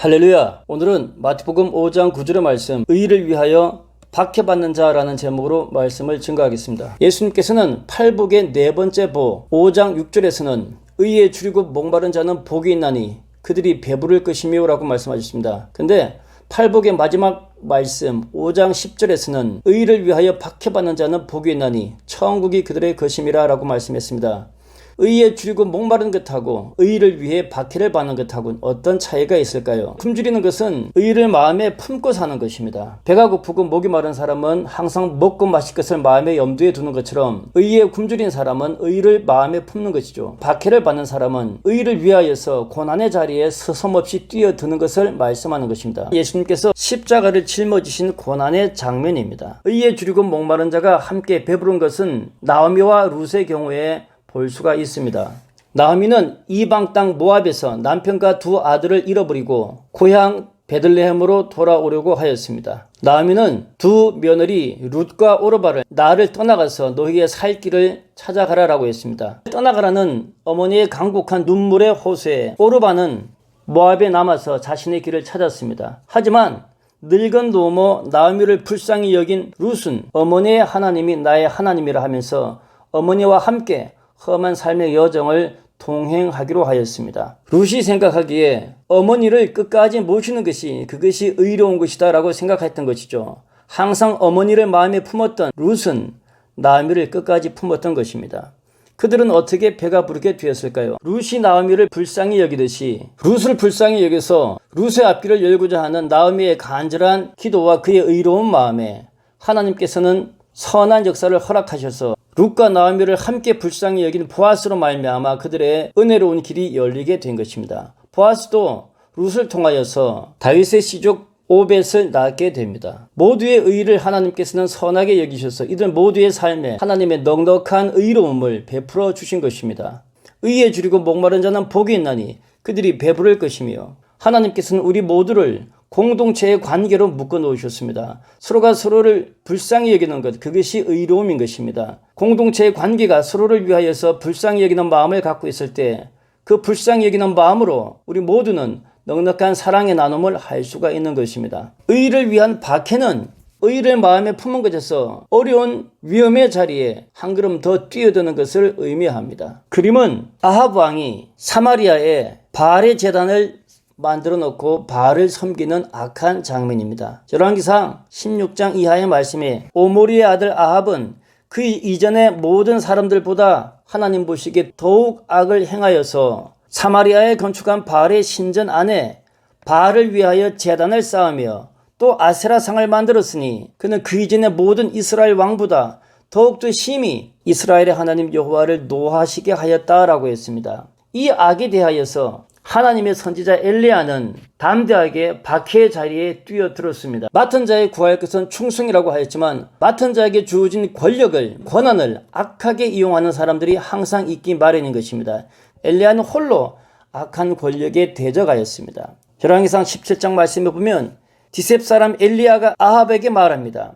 할렐루야. 오늘은 마태복음 5장 9절의 말씀, 의를 위하여 박해받는 자라는 제목으로 말씀을 증거하겠습니다. 예수님께서는 팔복의 네 번째 복 5장 6절에서는 의에 줄이고 목마른 자는 복이 있나니 그들이 배부를 것이며 라고 말씀하셨습니다. 근데 팔복의 마지막 말씀 5장 10절에서는 의를 위하여 박해받는 자는 복이 있나니 천국이 그들의 것임이라 라고 말씀했습니다. 의에 줄이고 목마른 것하고 의를 위해 박해를 받는 것하고는 어떤 차이가 있을까요? 굶주리는 것은 의를 마음에 품고 사는 것입니다. 배가 고프고 목이 마른 사람은 항상 먹고 마실 것을 마음에 염두에 두는 것처럼 의에 굶주린 사람은 의를 마음에 품는 것이죠. 박해를 받는 사람은 의를 위하여서 고난의 자리에 서슴없이 뛰어드는 것을 말씀하는 것입니다. 예수님께서 십자가를 짊어지신 고난의 장면입니다. 의에 줄이고 목마른 자가 함께 배부른 것은 나오미와 룻의 경우에 볼 수가 있습니다. 나오미는 이방 땅 모압에서 남편과 두 아들을 잃어버리고 고향 베들레헴으로 돌아오려고 하였습니다. 나오미는 두 며느리 룻과 오르바를 나를 떠나가서 너희의 살 길을 찾아가라라고 했습니다. 떠나가라는 어머니의 간곡한 눈물의 호소에 오르바는 모압에 남아서 자신의 길을 찾았습니다. 하지만 늙은 노모 나오미를 불쌍히 여긴 룻은 어머니의 하나님이 나의 하나님이라 하면서 어머니와 함께 험한 삶의 여정을 동행하기로 하였습니다. 룻이 생각하기에 어머니를 끝까지 모시는 것이 그것이 의로운 것이다 라고 생각했던 것이죠. 항상 어머니를 마음에 품었던 룻은 나오미를 끝까지 품었던 것입니다. 그들은 어떻게 배가 부르게 되었을까요? 룻이 나오미를 불쌍히 여기듯이 룻을 불쌍히 여겨서 룻의 앞길을 열고자 하는 나오미의 간절한 기도와 그의 의로운 마음에 하나님께서는 선한 역사를 허락하셔서 룻과 나오미를 함께 불쌍히 여기는 보아스로 말미암아 그들의 은혜로운 길이 열리게 된 것입니다. 보아스도 룻을 통하여서 다윗의 시족 오벳을 낳게 됩니다. 모두의 의를 하나님께서는 선하게 여기셔서 이들 모두의 삶에 하나님의 넉넉한 의로움을 베풀어 주신 것입니다. 의에 줄이고 목마른 자는 복이 있나니 그들이 배부를 것이며 하나님께서는 우리 모두를 공동체의 관계로 묶어 놓으셨습니다. 서로가 서로를 불쌍히 여기는 것, 그것이 의로움인 것입니다. 공동체의 관계가 서로를 위하여서 불쌍히 여기는 마음을 갖고 있을 때 그 불쌍히 여기는 마음으로 우리 모두는 넉넉한 사랑의 나눔을 할 수가 있는 것입니다. 의를 위한 박해는 의를 마음에 품은 것에서 어려운 위험의 자리에 한 걸음 더 뛰어드는 것을 의미합니다. 그림은 아합 왕이 사마리아에 바알의 제단을 만들어 놓고 바알을 섬기는 악한 장면입니다. 열왕기상 16장 이하의 말씀에 오므리의 아들 아합은 그 이전의 모든 사람들보다 하나님 보시기에 더욱 악을 행하여서 사마리아에 건축한 바알의 신전 안에 바알을 위하여 제단을 쌓으며 또 아세라상을 만들었으니 그는 그 이전의 모든 이스라엘 왕보다 더욱더 심히 이스라엘의 하나님 여호와를 노하시게 하였다라고 했습니다. 이 악에 대하여서 하나님의 선지자 엘리야는 담대하게 박해의 자리에 뛰어들었습니다. 맡은 자의 구할 것은 충성이라고 하였지만 맡은 자에게 주어진 권력을, 권한을 악하게 이용하는 사람들이 항상 있기 마련인 것입니다. 엘리야는 홀로 악한 권력에 대적하였습니다. 열왕기상 17장 말씀에 보면 디셉 사람 엘리야가 아합에게 말합니다.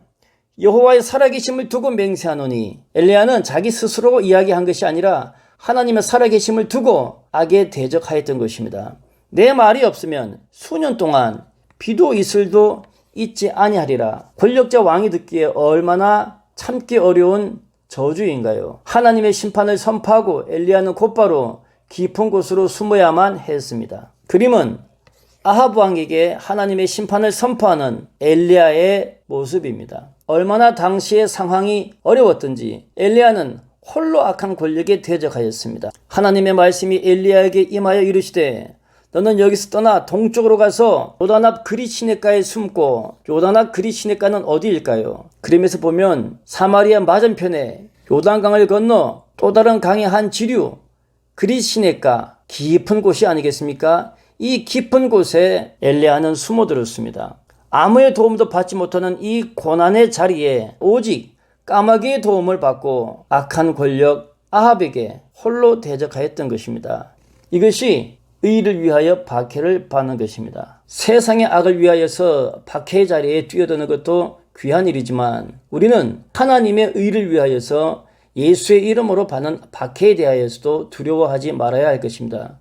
여호와의 살아계심을 두고 맹세하노니, 엘리야는 자기 스스로 이야기한 것이 아니라 하나님의 살아계심을 두고 악에 대적하였던 것입니다. 내 말이 없으면 수년 동안 비도 이슬도 있지 아니하리라. 권력자 왕이 듣기에 얼마나 참기 어려운 저주인가요? 하나님의 심판을 선포하고 엘리야는 곧바로 깊은 곳으로 숨어야만 했습니다. 그림은 아합 왕에게 하나님의 심판을 선포하는 엘리야의 모습입니다. 얼마나 당시의 상황이 어려웠던지 엘리야는 홀로 악한 권력에 대적하였습니다. 하나님의 말씀이 엘리야에게 임하여 이르시되 너는 여기서 떠나 동쪽으로 가서 요단 앞 그리 시냇가에 숨고, 요단 앞 그리 시냇가는 어디일까요? 그림에서 보면 사마리아 맞은편에 요단강을 건너 또 다른 강의 한 지류 그리 시냇가, 깊은 곳이 아니겠습니까? 이 깊은 곳에 엘리야는 숨어들었습니다. 아무의 도움도 받지 못하는 이 고난의 자리에 오직 까마귀의 도움을 받고 악한 권력 아합에게 홀로 대적하였던 것입니다. 이것이 의를 위하여 박해를 받는 것입니다. 세상의 악을 위하여서 박해의 자리에 뛰어드는 것도 귀한 일이지만 우리는 하나님의 의를 위하여서 예수의 이름으로 받는 박해에 대하여서도 두려워하지 말아야 할 것입니다.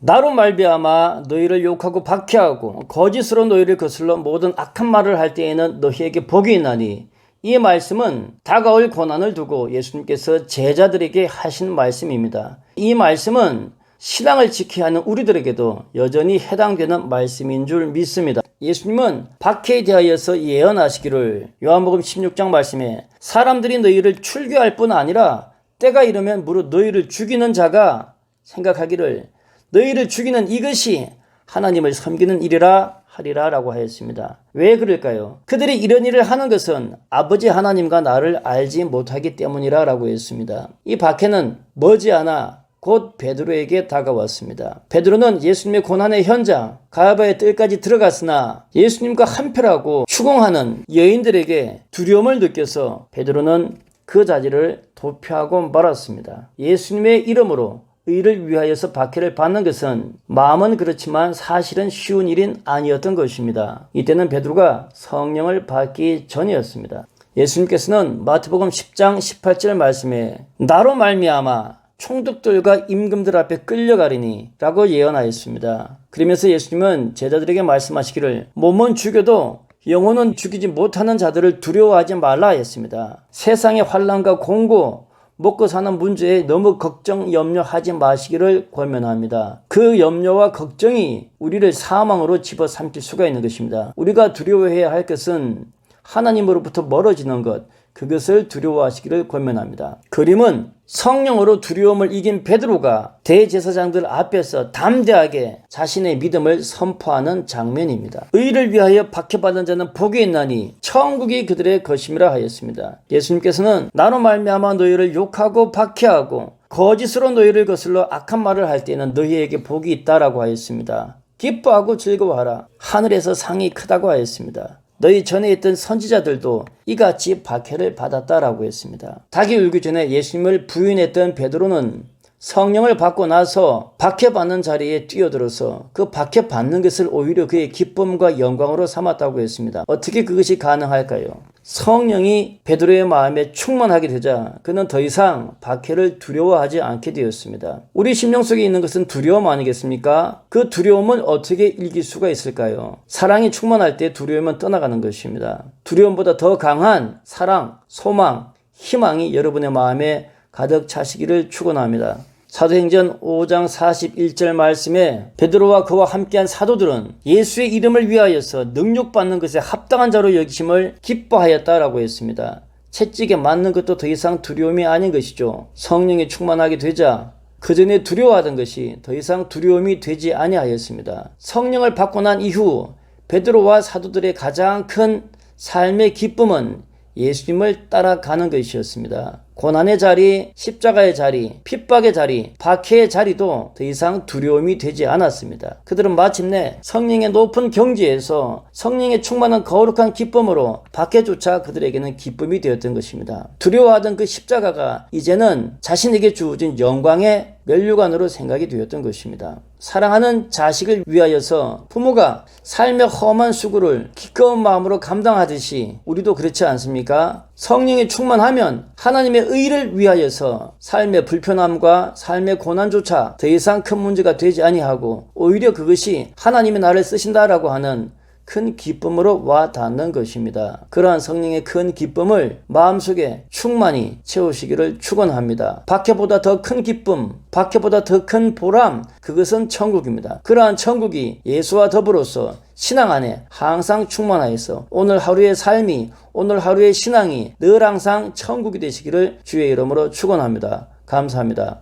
나로 말미암아 너희를 욕하고 박해하고 거짓으로 너희를 거슬러 모든 악한 말을 할 때에는 너희에게 복이 있나니, 이 말씀은 다가올 고난을 두고 예수님께서 제자들에게 하신 말씀입니다. 이 말씀은 신앙을 지켜야 하는 우리들에게도 여전히 해당되는 말씀인 줄 믿습니다. 예수님은 박해에 대하여서 예언하시기를 요한복음 16장 말씀에 사람들이 너희를 출교할 뿐 아니라 때가 이르면 무릇 너희를 죽이는 자가 생각하기를 너희를 죽이는 이것이 하나님을 섬기는 일이라 하리라 라고 하였습니다. 왜 그럴까요? 그들이 이런 일을 하는 것은 아버지 하나님과 나를 알지 못하기 때문이라 라고 했습니다. 이 박해는 머지않아 곧 베드로에게 다가왔습니다. 베드로는 예수님의 고난의 현장 가야바의 뜰까지 들어갔으나 예수님과 한패라고 추궁하는 여인들에게 두려움을 느껴서 베드로는 그 자리를 도피하고 말았습니다. 예수님의 이름으로 의를 위하여서 박해를 받는 것은 마음은 그렇지만 사실은 쉬운 일은 아니었던 것입니다. 이때는 베드로가 성령을 받기 전이었습니다. 예수님께서는 마태복음 10장 18절 말씀에 나로 말미암아 총독들과 임금들 앞에 끌려가리니 라고 예언하였습니다. 그러면서 예수님은 제자들에게 말씀하시기를 몸은 죽여도 영혼은 죽이지 못하는 자들을 두려워하지 말라 했습니다. 세상의 환난과 공고, 먹고 사는 문제에 너무 걱정, 염려하지 마시기를 권면합니다. 그 염려와 걱정이 우리를 사망으로 집어삼킬 수가 있는 것입니다. 우리가 두려워해야 할 것은 하나님으로부터 멀어지는 것, 그것을 두려워하시기를 권면합니다. 그림은 성령으로 두려움을 이긴 베드로가 대제사장들 앞에서 담대하게 자신의 믿음을 선포하는 장면입니다. 의를 위하여 박해받은 자는 복이 있나니 천국이 그들의 것임이라 하였습니다. 예수님께서는 나로 말미암아 너희를 욕하고 박해하고 거짓으로 너희를 거슬러 악한 말을 할 때에는 너희에게 복이 있다라고 하였습니다. 기뻐하고 즐거워하라. 하늘에서 상이 크다고 하였습니다. 너희 전에 있던 선지자들도 이같이 박해를 받았다라고 했습니다. 닭이 울기 전에 예수님을 부인했던 베드로는 성령을 받고 나서 박해받는 자리에 뛰어들어서 그 박해받는 것을 오히려 그의 기쁨과 영광으로 삼았다고 했습니다. 어떻게 그것이 가능할까요? 성령이 베드로의 마음에 충만하게 되자 그는 더 이상 박해를 두려워하지 않게 되었습니다. 우리 심령 속에 있는 것은 두려움 아니겠습니까? 그 두려움은 어떻게 이길 수가 있을까요? 사랑이 충만할 때 두려움은 떠나가는 것입니다. 두려움보다 더 강한 사랑, 소망, 희망이 여러분의 마음에 가득 차시기를 축원합니다. 사도행전 5장 41절 말씀에 베드로와 그와 함께한 사도들은 예수의 이름을 위하여서 능력받는 것에 합당한 자로 여기심을 기뻐하였다라고 했습니다. 채찍에 맞는 것도 더 이상 두려움이 아닌 것이죠. 성령이 충만하게 되자 그 전에 두려워하던 것이 더 이상 두려움이 되지 아니하였습니다. 성령을 받고 난 이후 베드로와 사도들의 가장 큰 삶의 기쁨은 예수님을 따라가는 것이었습니다. 고난의 자리, 십자가의 자리, 핍박의 자리, 박해의 자리도 더 이상 두려움이 되지 않았습니다. 그들은 마침내 성령의 높은 경지에서 성령의 충만한 거룩한 기쁨으로 박해조차 그들에게는 기쁨이 되었던 것입니다. 두려워하던 그 십자가가 이제는 자신에게 주어진 영광의 면류관으로 생각이 되었던 것입니다. 사랑하는 자식을 위하여서 부모가 삶의 험한 수고를 기꺼운 마음으로 감당하듯이 우리도 그렇지 않습니까? 성령이 충만하면 하나님의 의를 위하여서 삶의 불편함과 삶의 고난조차 더 이상 큰 문제가 되지 아니하고 오히려 그것이 하나님이 나를 쓰신다라고 하는 큰 기쁨으로 와 닿는 것입니다. 그러한 성령의 큰 기쁨을 마음속에 충만히 채우시기를 축원합니다. 박해보다 더 큰 기쁨, 박해보다 더 큰 보람, 그것은 천국입니다. 그러한 천국이 예수와 더불어서 신앙 안에 항상 충만하여서 오늘 하루의 삶이, 오늘 하루의 신앙이 늘 항상 천국이 되시기를 주의 이름으로 축원합니다. 감사합니다.